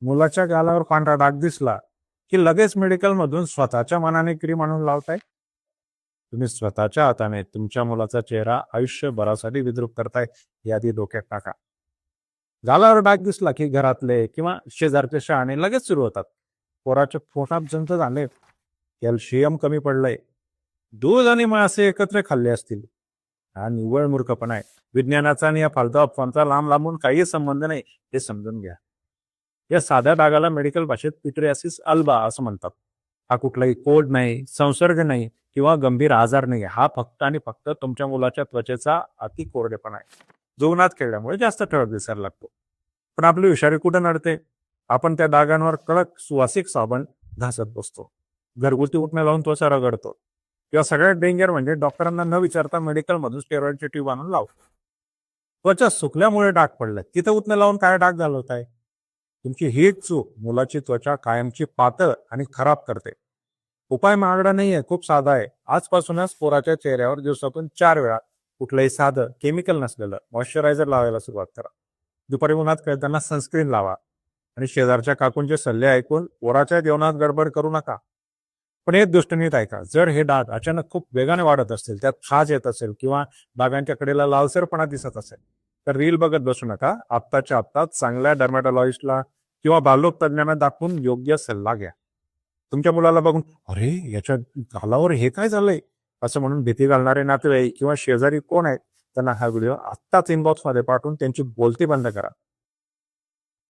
मुलाच्या गालावर पांढरा डाग दिसला की लगेच मेडिकल मधून स्वतःच्या मनाने क्रीम आणून लावताय. तुम्ही स्वतःच्या हाताने तुमच्या मुलाचा चेहरा आयुष्यभरासाठी विद्रूप करताय हे आधी डोक्यात टाका. गालावर डाग दिसला की घरातले किंवा शेजारचे शहाणे लगेच सुरू होतात. पोराच्या पोटात जंत झाले, कॅल्शियम कमी पडलंय, दूध आणि मासे एकत्र खाल्ले असतील. हा निव्वळ मूर्खपणा आहे. विज्ञानाचा आणि या फालतू अफवांचा लांब लांबून काही संबंध नाही हे समजून घ्या. या साध्या डागाला मेडिकल भाषेत पिट्रियासिस अल्बा असं म्हणतात. हा कुठलाही कोड नाही, संसर्ग नाही किंवा गंभीर आजार नाही. हा फक्त आणि फक्त तुमच्या मुलाच्या त्वचेचा अति कोरडेपणा आहे, जो उन्हात खेळल्यामुळे जास्त ठळक दिसायला लागतो. पण आपली हुशारी कुठं नडते? आपण त्या डागांवर कडक सुवासिक साबण घासत बसतो, घरगुती उठण्या लावून त्वचा रगडतो, किंवा सगळ्यात डेंजर म्हणजे डॉक्टरांना न विचारता मेडिकल मधून स्टेरॉइडची ट्यूब आणून लावतो. त्वचा सुकल्यामुळे डाग पडले, तिथं उठणं लावून काय डाग घालवताय? तुमची हीच चूक मुलाची त्वचा कायमची पातळ आणि खराब करते. उपाय महागडा नाहीये, खूप साधा आहे. आजपासूनच पोराच्या चेहऱ्यावर दिवसातून 4 वेळा कुठलंही साधं केमिकल नसलेलं मॉइश्चरायझर लावायला सुरुवात करा. दुपारी उन्हात खेळताना सनस्क्रीन लावा आणि शेजारच्या काकूंचे सल्ले ऐकून पोराच्या जेवणात गडबड करू नका. पण एक गोष्ट नीट ऐका, जर हे डाग अचानक खूप वेगाने वाढत असतील, त्यात खाज येत असेल किंवा डागांच्या कडेला लालसरपणा दिसत असेल, तर रील बघत बसू नका. आत्ताच्या आत्ता चांगल्या डर्मॅटॉलॉजिस्टला किंवा बालरोग तज्ञांना दाखवून योग्य सल्ला घ्या. तुमच्या मुलाला बघून अरे याच्या गालावर हे काय झालंय असं म्हणून भीती घालणारे नातेवाईक किंवा शेजारी कोण आहेत, त्यांना हा व्हिडिओ आत्ताच इनबॉक्स मध्ये पाठवून त्यांची बोलती बंद करा.